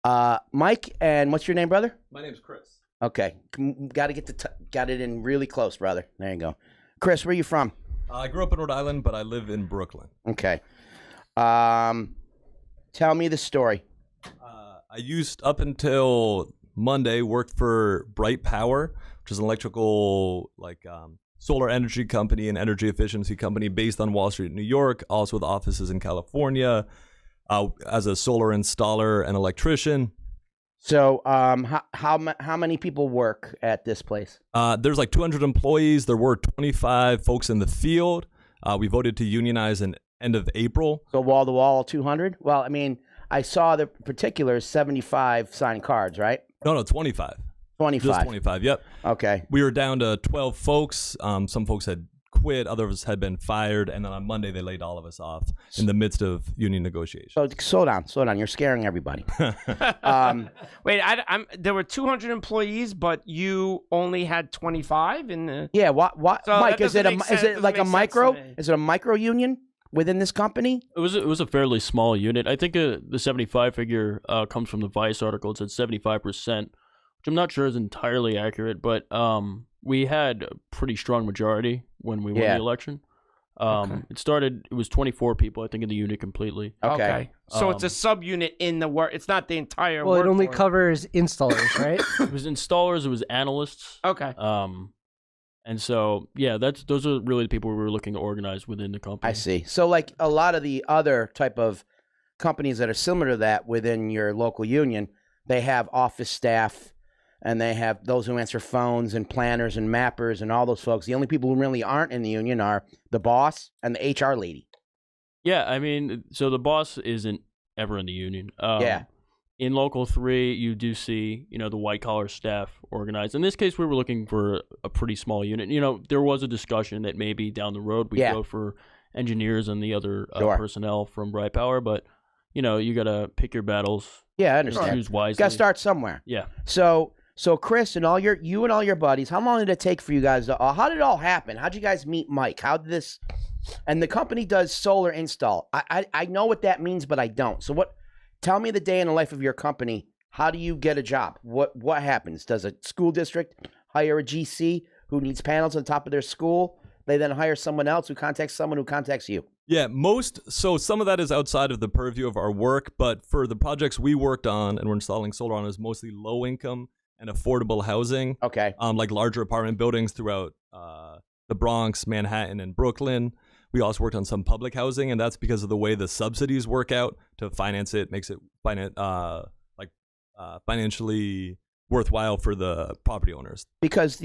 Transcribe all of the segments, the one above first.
Mike, and what's your name, brother? My name's Chris. Okay, got to got it in really close, brother. There you go. Chris, where you from? I grew up in Rhode Island, but I live in Brooklyn. Okay. Tell me the story. I used, up until Monday, worked for Bright Power, which is an electrical, solar energy company and energy efficiency company based on Wall Street, New York, also with offices in California, as a solar installer and electrician. So, how many people work at this place? There's like 200 employees. There were 25 folks in the field. We voted to unionize in end of April. So wall to wall, 200? Well, I mean, I saw the particulars, 75 signed cards, right? No, 25. 25. Just 25, yep. Okay. We were down to 12 folks. Some folks had quit, others had been fired, and then on Monday they laid all of us off in the midst of union negotiations. So slow down. You're scaring everybody. Wait, there were 200 employees, but you only had 25 in the. Yeah. What? So Mike, is it like a micro? To me. Is it a micro union within this company? It was a fairly small unit. I think the 75 figure comes from the Vice article. It said 75%, which I'm not sure is entirely accurate, but we had a pretty strong majority when we won the election. It was 24 people, I think, in the unit completely. Okay. So it's a subunit in the work. It's not the entire Well, it only workforce. covers installers, right? It was installers, it was analysts. Okay. And so, yeah, those are really the people we were looking to organize within the company. I see. So like a lot of the other type of companies that are similar to that within your local union, they have office staff and they have those who answer phones and planners and mappers and all those folks. The only people who really aren't in the union are the boss and the HR lady. Yeah, I mean, so the boss isn't ever in the union. Yeah. In Local 3, you do see, the white-collar staff organized. In this case, we were looking for a pretty small unit. There was a discussion that maybe down the road we'd go for engineers and the other personnel from Bright Power, but, you got to pick your battles. Yeah, I understand. Choose wisely. Got to start somewhere. Yeah. So Chris and you and all your buddies, how long did it take for you guys to, how did it all happen? How did you guys meet Mike? How did this, and the company does solar install. I know what that means, but I don't. So tell me the day in the life of your company. How do you get a job? What happens? Does a school district hire a GC who needs panels on top of their school? They then hire someone else who contacts someone who contacts you. Yeah, so some of that is outside of the purview of our work, but for the projects we worked on and we're installing solar on is mostly low income and affordable housing. Okay. Like larger apartment buildings throughout the Bronx, Manhattan, and Brooklyn. We also worked on some public housing, and that's because of the way the subsidies work out to finance it, makes it financially worthwhile for the property owners. Because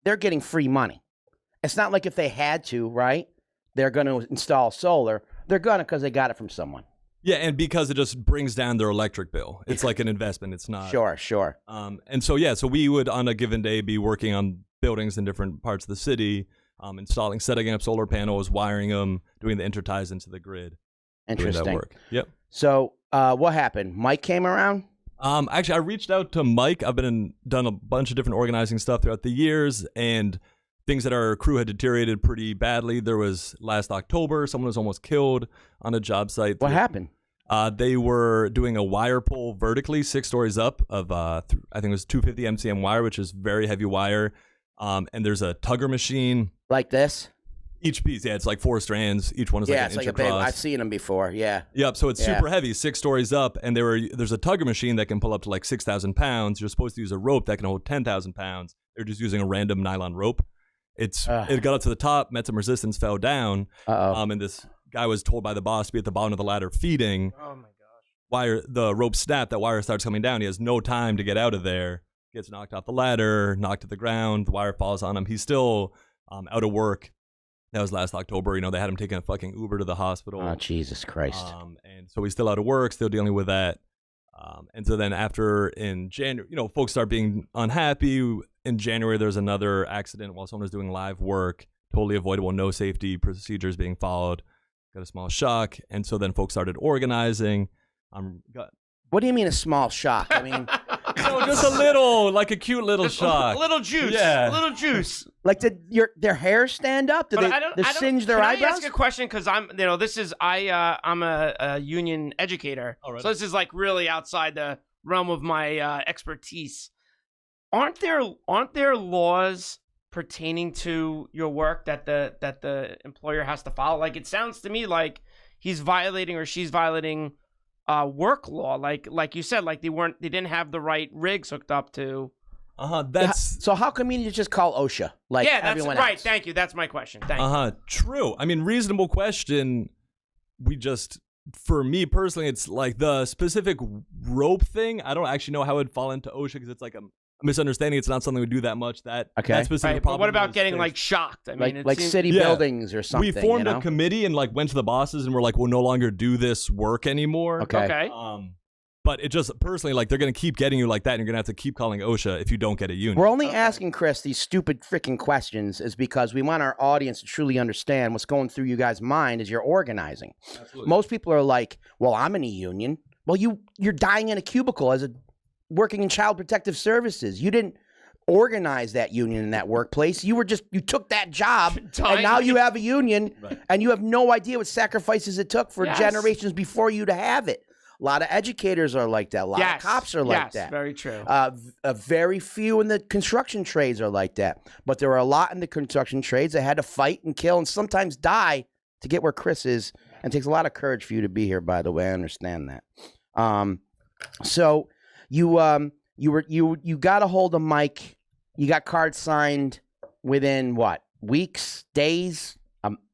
they're getting free money. It's not like if they had to, right? They're going to install solar. They're going to because they got it from someone. Yeah, and because it just brings down their electric bill. It's like an investment. It's not. Sure. And so we would on a given day be working on buildings in different parts of the city, setting up solar panels, wiring them, doing the interties into the grid. Interesting. Doing that work. Yep. So what happened? Mike came around? Actually, I reached out to Mike. I've done a bunch of different organizing stuff throughout the years, and things that our crew had deteriorated pretty badly. There was last October, someone was almost killed on a job site. What happened? They were doing a wire pull vertically 6 stories up of, I think it was 250 MCM wire, which is very heavy wire. And there's a tugger machine. Like this? Each piece, it's like 4 strands. Each one is like an inch across. I've seen them before, yeah. Yep, so it's super heavy, 6 stories up, and there's a tugger machine that can pull up to like 6,000 pounds. You're supposed to use a rope that can hold 10,000 pounds. They're just using a random nylon rope. It got up to the top, met some resistance, fell down. And this guy was told by the boss to be at the bottom of the ladder feeding. Oh my gosh. The rope snapped, that wire starts coming down. He has no time to get out of there. Gets knocked off the ladder, knocked to the ground, the wire falls on him. He's still out of work. That was last October. They had him taking a fucking Uber to the hospital. Oh, Jesus Christ. And so he's still out of work, still dealing with that. And so then in January, folks start being unhappy. In January, there's another accident while someone was doing live work, totally avoidable, no safety procedures being followed. Got a small shock. And so then folks started organizing. What do you mean a small shock? I mean, No, just a little, like a cute little shock. A little juice. Yeah. A little juice. Like, did their hair stand up? Did they singe their eyebrows? Can I ask a question? Because I'm a union educator, so this is like really outside the realm of my expertise. Aren't there laws pertaining to your work that the employer has to follow? Like, it sounds to me like he's violating or she's violating work law. Like you said, like they didn't have the right rigs hooked up to. So how come you just call OSHA? Like, yeah, that's everyone right. else? Thank you. That's my question. Thank you. True. I mean, reasonable question. For me personally, it's like the specific rope thing. I don't actually know how it would fall into OSHA because it's like a misunderstanding. It's not something we do that much. That specific right, problem. but what about getting fixed. like shocked? I mean, like city buildings or something. We formed you know? a committee and like went to the bosses and we're like, we'll no longer do this work anymore. Okay. But it just personally, like, they're going to keep getting you like that, and you're going to have to keep calling OSHA if you don't get a union. We're only asking Chris these stupid freaking questions is because we want our audience to truly understand what's going through you guys' mind as you're organizing. Absolutely. Most people are like, well, I'm in a union. Well, you're dying in a cubicle working in Child Protective Services. You didn't organize that union in that workplace. You took that job, and now you have a union, and you have no idea what sacrifices it took for generations before you to have it. A lot of educators are like that. A lot of cops are like that. Very true. Very few in the construction trades are like that. But there are a lot in the construction trades that had to fight and kill and sometimes die to get where Chris is. And it takes a lot of courage for you to be here, by the way. I understand that. So you got a hold of Mike. You got cards signed within what? Weeks? Days?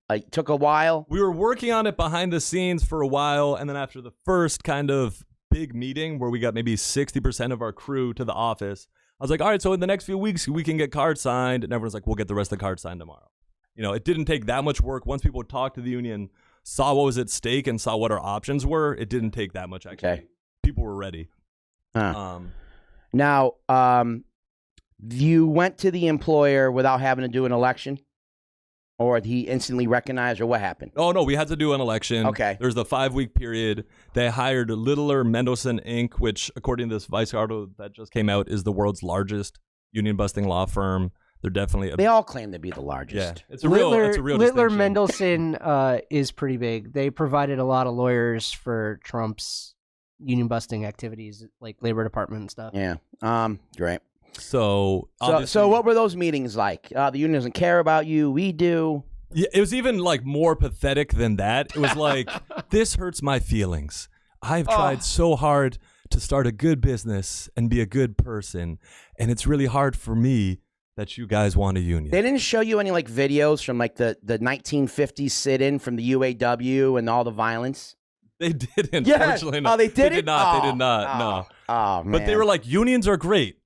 It took a while. We were working on it behind the scenes for a while, and then after the first kind of big meeting where we got maybe 60% of our crew to the office, I was like, all right, so in the next few weeks, we can get cards signed. And everyone's like, we'll get the rest of the cards signed tomorrow. You know, it didn't take that much work. Once people talked to the union, saw what was at stake, and saw what our options were, it didn't take that much, actually. Okay. People were ready. Now, you went to the employer without having to do an election? Or he instantly recognized, or what happened? Oh, no, we had to do an election. Okay. There's the 5-week period. They hired Littler Mendelsohn Inc., which, according to this Vice article that just came out, is the world's largest union-busting law firm. They're definitely... They all claim to be the largest. Yeah, it's a real Littler Mendelsohn is pretty big. They provided a lot of lawyers for Trump's union-busting activities, like Labor Department and stuff. Yeah. Great. So what were those meetings like? The union doesn't care about you. We do. Yeah, it was even like more pathetic than that. It was like, this hurts my feelings. I've tried so hard to start a good business and be a good person, and it's really hard for me that you guys want a union. They didn't show you any like videos from like the 1950s sit-in from the UAW and all the violence? They didn't. Yeah. Fortunately not. Oh, they didn't? They did not. They did not. No. Oh, man. But they were like, unions are great,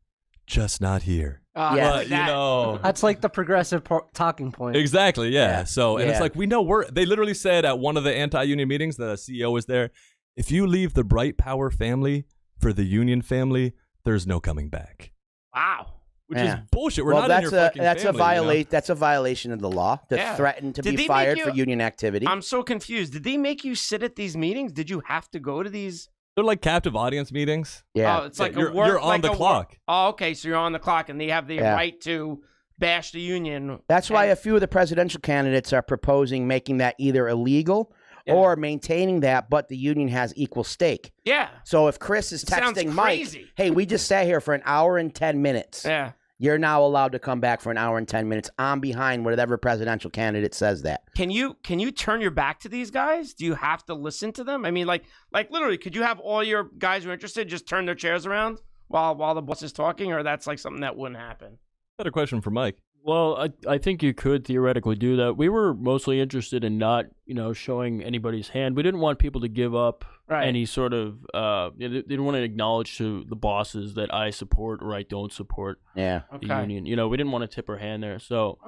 just not here. Yeah. But, you know. That's like the progressive talking point. Exactly, yeah. So, and Yeah. it's like, we know they literally said at one of the anti-union meetings, the CEO was there, if you leave the Bright Power family for the union family, there's no coming back. Wow. Which is bullshit. We're not that's in your fucking that's family. That's a violation of the law to threaten to Did be they fired make for you- union activity. I'm so confused. Did they make you sit at these meetings? Did you have to go to these? They're like captive audience meetings. Yeah. Oh, it's like you're a work. on like the a clock. Oh, okay. So you're on the clock, and they have the right to bash the union. That's why a few of the presidential candidates are proposing making that either illegal or maintaining that, but the union has equal stake. Yeah. So if Chris is Sounds texting Mike, crazy. hey, we just sat here for an hour and 10 minutes. Yeah. You're now allowed to come back for an hour and 10 minutes. I'm behind whatever presidential candidate says that. Can you turn your back to these guys? Do you have to listen to them? I mean, like literally, could you have all your guys who are interested just turn their chairs around while the boss is talking, or that's like something that wouldn't happen? Got a question for Mike. Well, I think you could theoretically do that. We were mostly interested in not, showing anybody's hand. We didn't want people to give up any sort of, they didn't want to acknowledge to the bosses that I support or I don't support the union. We didn't want to tip our hand there. So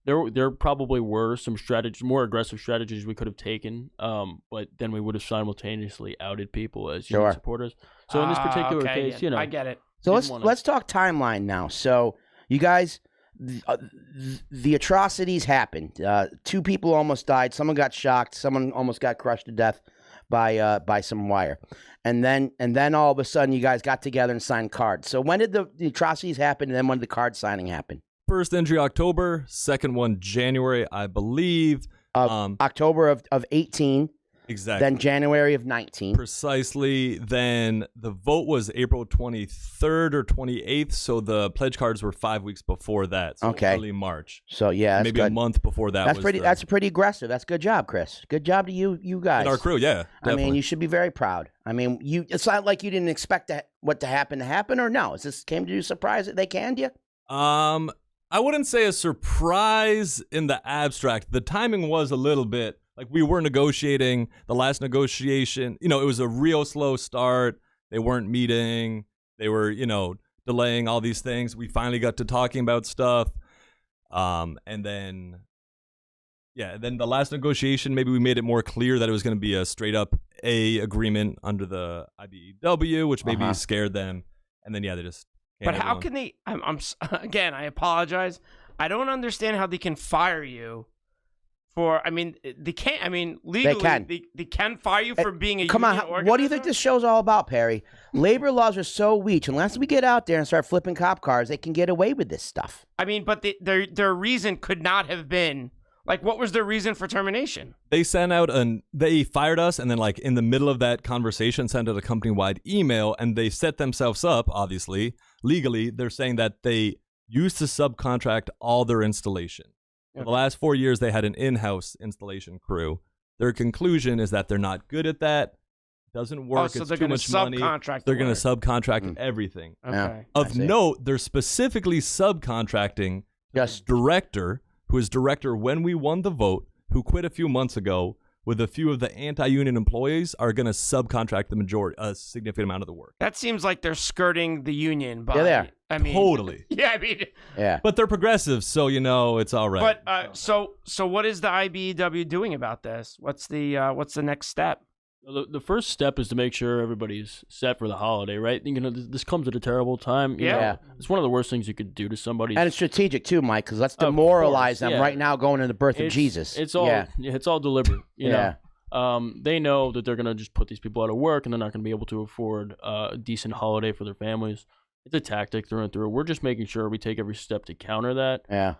there probably were some strategies, more aggressive strategies we could have taken, but then we would have simultaneously outed people as union supporters. So in this particular case, I get it. So let's talk timeline now. So you guys... The atrocities happened. 2 people almost died. Someone got shocked. Someone almost got crushed to death by some wire, and then all of a sudden you guys got together and signed cards. So when did the atrocities happen, and then when did the card signing happen? First entry October, second one January, I believe. October of 18. Exactly. Then January of 19. Precisely. Then the vote was April 23rd or 28th, so the pledge cards were 5 weeks before that. So okay. Early March. So yeah, that's maybe good. a month before that. That's pretty aggressive. That's good job, Chris. Good job to you guys. And our crew, yeah. Definitely. I mean, you should be very proud. I mean, it's not like you didn't expect what to happen, or no? Is this came to you surprise that they canned you? I wouldn't say a surprise in the abstract. The timing was a little bit like we were negotiating. The last negotiation, it was a real slow start. They weren't meeting. They were, delaying all these things. We finally got to talking about stuff. And then the last negotiation, maybe we made it more clear that it was going to be a straight up agreement under the IBEW, which maybe scared them. And then, they just. But how can they? Again, I apologize. I don't understand how they can fire you for. I mean, they can't. I mean, legally, they can fire you for being a. Come on, what do you think this show's all about, Perry? Labor laws are so weak. Unless we get out there and start flipping cop cars, they can get away with this stuff. I mean, but their reason could not have been. Like, what was their reason for termination? They sent out they fired us, and then in the middle of that conversation, sent out a company-wide email, and they set themselves up, obviously, legally. They're saying that they used to subcontract all their installation. For the last 4 years, they had an in-house installation crew. Their conclusion is that they're not good at that. Doesn't work. So it's they're too much money. They're going to subcontract everything. Okay. Yeah, of note, they're specifically subcontracting Just director, who is director when we won the vote, who quit a few months ago, with a few of the anti-union employees, are going to subcontract the majority, a significant amount of the work. That seems like they're skirting the union. Yeah, they are. I mean, Totally. Yeah, I mean. yeah. But they're progressive, so it's all right. But so what is the IBEW doing about this? What's the next step? The first step is to make sure everybody's set for the holiday, right? This comes at a terrible time. You know, it's one of the worst things you could do to somebody. And it's strategic too, Mike, because let's demoralize them right now going into the birth of Jesus. It's all it's all deliberate. You know? They know that they're gonna just put these people out of work, and they're not gonna be able to afford a decent holiday for their families. It's a tactic through and through. We're just making sure we take every step to counter that. Yeah.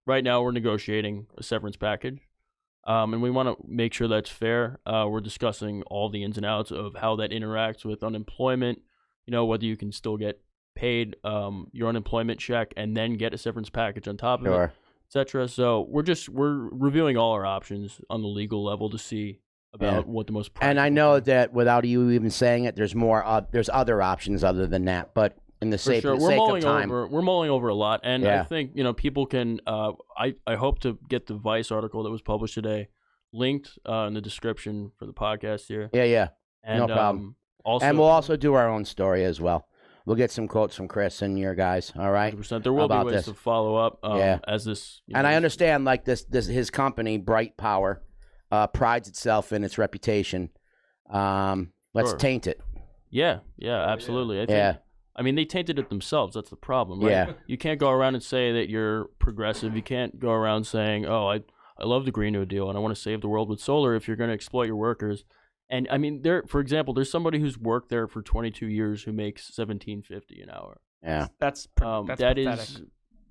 Right now we're negotiating a severance package. And we want to make sure that's fair. We're discussing all the ins and outs of how that interacts with unemployment, whether you can still get paid your unemployment check and then get a severance package on top of it, etc. So we're reviewing all our options on the legal level to see about what the most and I know that without you even saying it, there's other options other than that, but in the sake of time. We're mulling over a lot, and I think people can. I hope to get the Vice article that was published today linked in the description for the podcast here. Yeah, and, no problem. Also, and we'll also do our own story as well. We'll get some quotes from Chris and your guys. All right. 100%. There will be ways to follow up. As this. And I understand, like this his company, Bright Power, prides itself in its reputation. Let's taint it. Yeah, absolutely. I think, I mean, they tainted it themselves. That's the problem, right? Yeah. You can't go around and say that you're progressive. You can't go around saying, oh, I love the Green New Deal and I want to save the world with solar if you're going to exploit your workers. And, I mean, for example, there's somebody who's worked there for 22 years who makes $17.50 an hour. Yeah. That's that is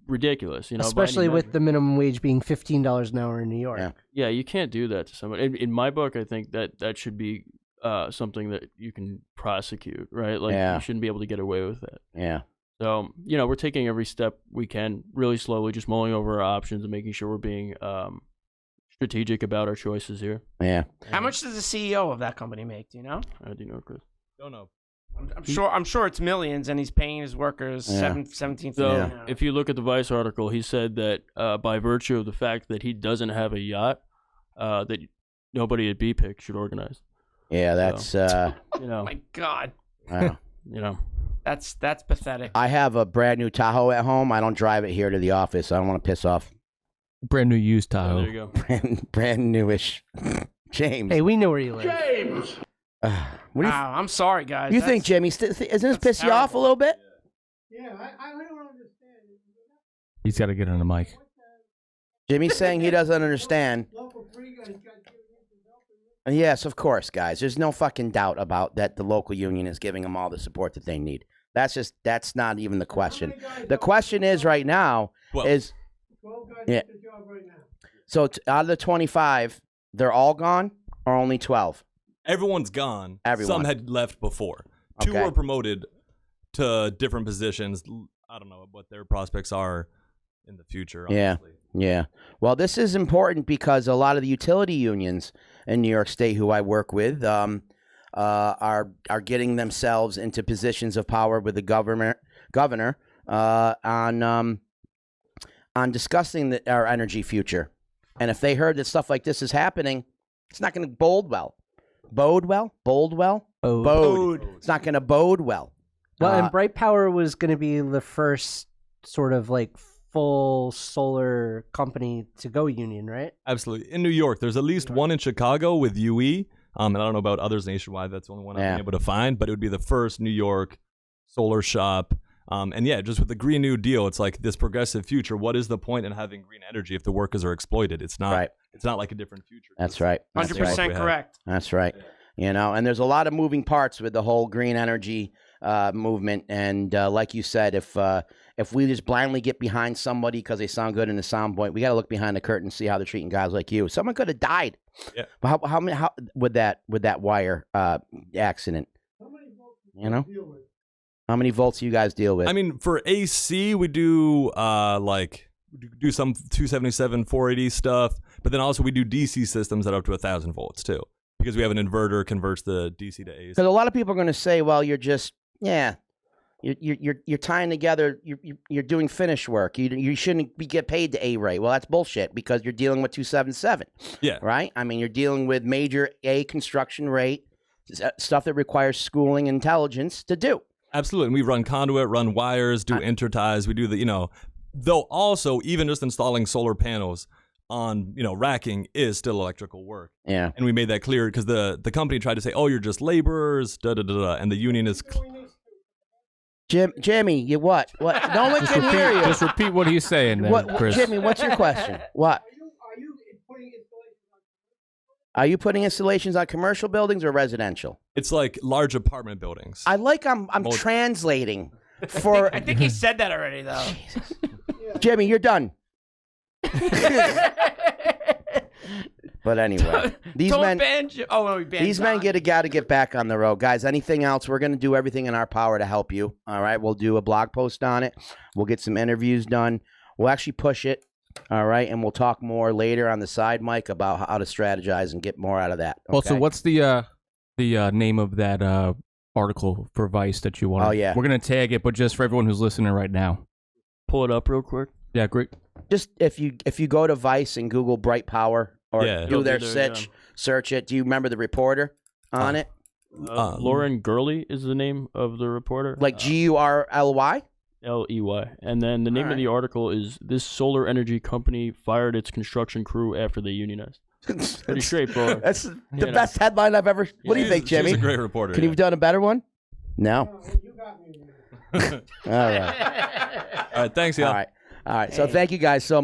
ridiculous, especially with the minimum wage being $15 an hour in New York. Yeah, you can't do that to somebody. In my book, I think that should be something that you can prosecute, right? Like you shouldn't be able to get away with it. Yeah. So, we're taking every step we can really slowly, just mulling over our options and making sure we're being strategic about our choices here. Yeah. How much does the CEO of that company make? Do you know? I do know, Chris. Don't know. I'm sure it's millions, and he's paying his workers $17. So if you look at the Vice article, he said that by virtue of the fact that he doesn't have a yacht, that nobody at BPIC should organize. Yeah, that's oh my God. Wow. That's pathetic. I have a brand new Tahoe at home. I don't drive it here to the office. I don't want to piss off. Brand new used Tahoe. There you go. Brand newish. James. Hey, we know where you live. James. What do you I'm sorry, guys. You think, Jimmy? Isn't this piss you off a little bit? Yeah, I don't understand. He's got to get on the mic. Jimmy's saying he doesn't understand. Local free guys got given into development. Yes, of course, guys. There's no fucking doubt about that. The local union is giving them all the support that they need. That's not even the question. The question is right now is 12 guys Yeah. at the job right now. so out of the 25, they're all gone or only 12? Everyone's gone. Everyone. Some had left before. Two Okay. were promoted to different positions. I don't know what their prospects are in the future. Yeah. Honestly. Yeah. Well, this is important because a lot of the utility unions in New York State who I work with are getting themselves into positions of power with the governor on discussing our energy future. And if they heard that stuff like this is happening, it's not going to bode well. It's not going to bode well. Well, and Bright Power was going to be the first sort of like full solar company to go union, right? Absolutely. In New York, there's at least one in Chicago with UE. And I don't know about others nationwide. That's the only one I've been able to find. But it would be the first New York solar shop. And yeah, just with the Green New Deal, it's like this progressive future. What is the point in having green energy if the workers are exploited? It's not. Right. It's not like a different future. That's right. 100% correct. That's right. You know, and there's a lot of moving parts with the whole green energy movement. And like you said, if we just blindly get behind somebody because they sound good in the soundbite, we got to look behind the curtain and see how they're treating guys like you. Someone could have died. Yeah. How with that wire accident? How many volts do You know? deal with? How many volts do you guys deal with? I mean, for AC, we do do some 277, 480 stuff, but then also we do DC systems that are up to 1,000 volts too, because we have an inverter converts the DC to AC. Because a lot of people are going to say, well, you're just you're tying together. You're doing finish work. You shouldn't get paid the A rate. Well, that's bullshit because you're dealing with 277. Yeah. Right. I mean, you're dealing with major A construction rate stuff that requires schooling intelligence to do. Absolutely. And we run conduit, run wires, do interties. We do though also even just installing solar panels on, racking is still electrical work. Yeah. And we made that clear because the company tried to say, oh, you're just laborers, and the union is. Jimmy, you what? What? No one can hear you. Just repeat what he's saying, then, Chris. Jimmy, what's your question? What? Are you putting installations on commercial buildings or residential? It's like large apartment buildings. I'm translating for I think he said that already, though. Jimmy, you're done. But anyway, these men got to get back on the road, guys. Anything else? We're going to do everything in our power to help you. All right, we'll do a blog post on it. We'll get some interviews done. We'll actually push it. All right, and we'll talk more later on the side, Mike, about how to strategize and get more out of that. Okay? Also, what's the name of that article for Vice that you want? Oh, yeah. We're gonna tag it, but just for everyone who's listening right now. Pull it up real quick. Yeah, great. Just if you go to Vice and Google Bright Power or do their search it. Do you remember the reporter on it? Lauren Gurley is the name of the reporter. Like Gurly? Ley. And then the name of the article is "This Solar Energy Company Fired Its Construction Crew After They Unionized." Pretty straightforward. That's the best headline I've ever. What do you think, Jimmy? She's a great reporter. Can you have done a better one? No. You got me. All right. All right. Thanks, y'all. All right. So thank you guys so much.